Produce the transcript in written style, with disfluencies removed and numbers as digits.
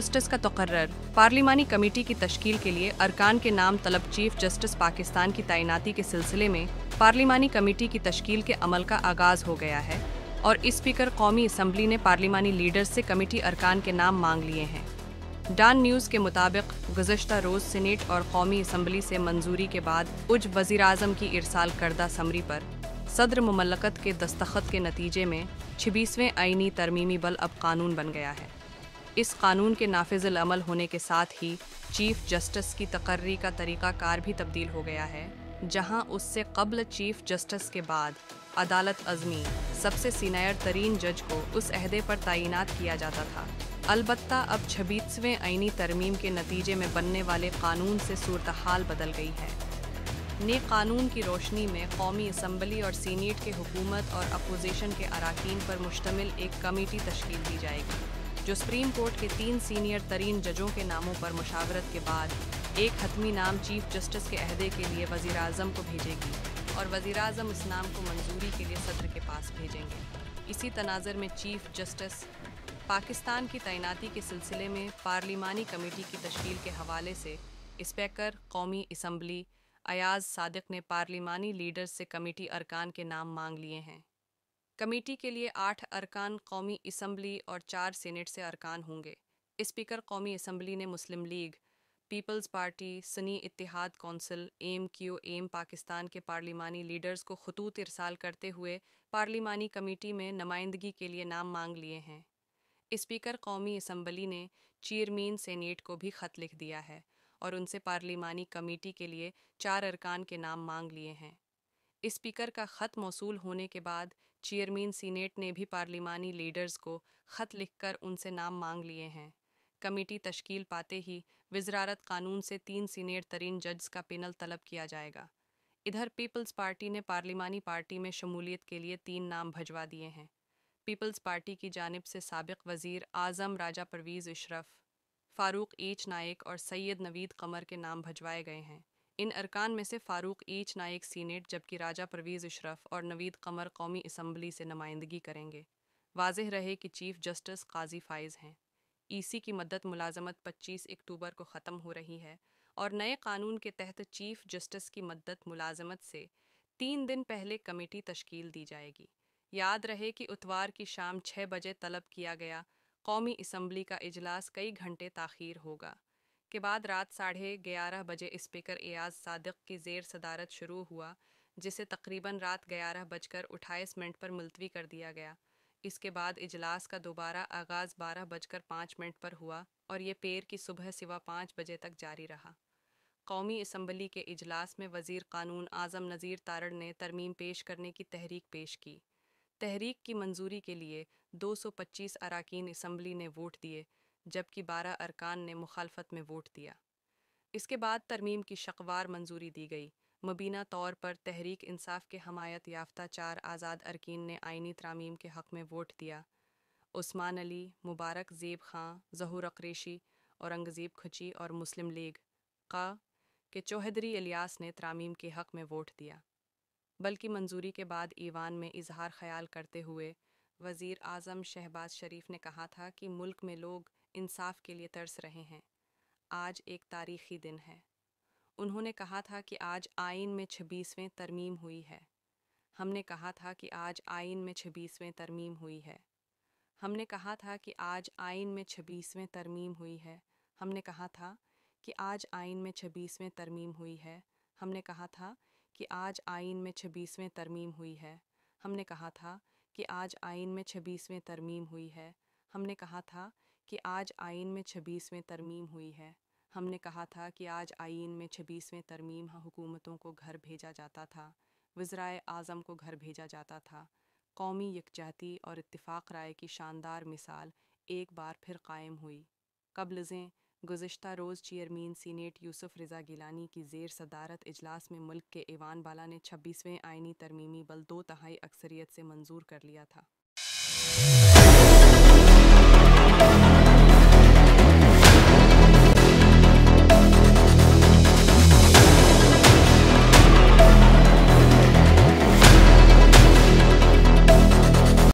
Justice का तकर्रर। पार्लिमानी committee की तश्कील के लिए अरकान के नाम तलब। चीफ जस्टिस पाकिस्तान की तैनाती के सिलसिले में पार्लिमानी कमेटी की तश्कील के अमल का आगाज़ हो गया है और स्पीकर कौमी असम्बली ने पार्लिमानी लीडर्स से कमेटी अरकान के नाम मांग लिए हैं। डान न्यूज़ के मुताबिक गुज़श्ता रोज़ सीनेट और कौमी असम्बली से मंजूरी के बाद वज़ीर-ए-आज़म की इरसाल करदा समरी पर सदर मुमल्लकत के दस्तखत के नतीजे में 26वें आईनी तरमीमी बल अब कानून बन गया है। इस कानून के नाफिज़ुल अमल होने के साथ ही चीफ जस्टिस की तकर्री का तरीक़ाकार भी तब्दील हो गया है, जहां उससे कबल चीफ जस्टिस के बाद अदालत अज़मी सबसे सीनियर तरीन जज को उस अहदे पर तैनात किया जाता था। अलबत्ता अब 26वें आईनी तरमीम के नतीजे में बनने वाले कानून से सूरत हाल बदल गई है। नए कानून की रोशनी में कौमी असम्बली और सीनेट के हुकूमत और अपोजिशन के अराकीन पर मुश्तमिल एक कमेटी तश्कील दी जाएगी, जो सुप्रीम कोर्ट के 3 सीनियर तरीन जजों के नामों पर मुशावरत के बाद एक हतमी नाम चीफ जस्टिस के अहदे के लिए वज़ीर-ए-आज़म को भेजेगी और वज़ीर-ए-आज़म इस नाम को मंजूरी के लिए सदर के पास भेजेंगे। इसी तनाज़र में चीफ जस्टिस पाकिस्तान की तैनाती के सिलसिले में पार्लिमानी कमेटी की तश्कील के हवाले से स्पीकर कौमी असम्बली अयाज सादिक ने पार्लिमानी लीडर्स से कमेटी अरकान के नाम मांग लिए हैं। कमेटी के लिए 8 अरकान कौमी असम्बली और 4 सीनेट से अरकान होंगे। स्पीकर कौमी असम्बली ने Muslim League, People's Party, Sunni Ittehad council, M Pakistan के पार्लिमानी लीडर्स को खतूत इरसाल करते हुए पार्लिमानी कमेटी में नुमाइंदगी के लिए नाम मांग लिए हैं। स्पीकर कौमी असम्बली ने चेयरमैन सीनेट को भी ख़त लिख दिया है और उनसे पार्लिमानी कमेटी के लिए 4 अरकान के नाम मांग लिए हैं। स्पीकर का ख़त मौसूल होने के बाद चेयरमैन सीनेट ने भी पार्लिमानी लीडर्स को ख़त लिखकर उनसे नाम मांग लिए हैं। कमेटी तश्कील पाते ही वज़ारत कानून से 3 सीनियर तरीन जज का पैनल तलब किया जाएगा। इधर पीपल्स पार्टी ने पार्लिमानी पार्टी में शमूलियत के लिए 3 नाम भिजवा दिए हैं। पीपल्स पार्टी की जानिब से साबिक़ वज़ीर आज़म राजा परवीज़ अशरफ, फ़ारूक एच नाइक और सैयद नवीद कमर के नाम भिजवाए गए हैं। इन अरकान में से फ़ारूक एच नाइक सीनेट जबकि राजा परवीज़ अशरफ और नवीद कमर कौमी असम्बली से नुमाइंदगी करेंगे। वाज़ेह रहे कि चीफ जस्टिस काजी फ़ाइज़ हैं। ईसी की मद्दत मुलाजमत 25 अक्टूबर को ख़त्म हो रही है और नए कानून के तहत चीफ जस्टिस की मद्दत मुलाजमत से 3 दिन पहले कमेटी तश्कील दी जाएगी। याद रहे कि इतवार की शाम 6 बजे तलब किया गया कौमी असम्बली का इजलास कई घंटे ताख़ीर होगा के बाद रात 11:30 बजे स्पीकर एयाज सादिक की ज़ेर सदारत शुरू हुआ, जिसे तकरीबन रात 11:28 पर मुलतवी कर दिया गया। इसके बाद इजलास का दोबारा आगाज़ 12:05 पर हुआ और ये पेर की सुबह सिवा 5 बजे तक जारी रहा। कौमी असम्बली के इजलास में वज़ीर कानून आज़म नज़ीर तारड़ ने तरमीम पेश करने की तहरीक पेश की। तहरीक की मंजूरी के लिए 225 अराकीन असम्बली ने वोट दिए, जबकि 12 अरकान ने मुखालफत में वोट दिया। इसके बाद तरमीम की शक़वार मंजूरी दी गई। मुबीना तौर पर तहरीक इंसाफ के हमायत याफ्ता 4 आज़ाद अरकीन ने आइनी तरामीम के हक़ में वोट दिया। उस्मान अली, मुबारक ज़ेब खां, ज़हूर अक़रेशी, औरंगज़ेब खुची और मुस्लिम लीग क़ा के चौधरी इलियास ने तरामीम के हक़ में वोट दिया। बल्कि मंजूरी के बाद ईवान में इजहार ख्याल करते हुए वज़ीर आज़म शहबाज शरीफ ने कहा था कि मुल्क में लोग इंसाफ के लिए तरस रहे हैं। आज एक तारीख़ी दिन है। उन्होंने कहा था कि आज आइन में 26वें तरमीम हुई है। हमने कहा था कि आज आइन में 26वें तरमीम हुई है। हमने कहा था कि आज आइन में 26वें तरमीम हुई है। हमने कहा था कि आज आइन में 26वें तरमीम हुई है। हमने कहा था कि आज आइन में 26वें तरमीम हुई है। हमने कहा था कि आज आइन में 26वें तरमीम हुई है। हमने कहा था कि आज आइन में 26वें तरमीम हुई है। हमने कहा था कि आज आइन में 26वें तरमीम हुकूमतों को घर भेजा जाता था, वज़राए आज़म को घर भेजा जाता था। कौमी यकजहती और इत्तिफ़ाक़ राय की शानदार मिसाल एक बार फिर कायम हुई। कबलज़ें गुज़िश्ता रोज़ चेयरमैन सीनेट यूसुफ़ रिज़ा गिलानी की ज़ेर सदारत इजलास में मुल्क के ईवान बाला ने 26वें आइनी तरमीमी बल 2/3 अक्सरियत से मंजूर कर लिया था।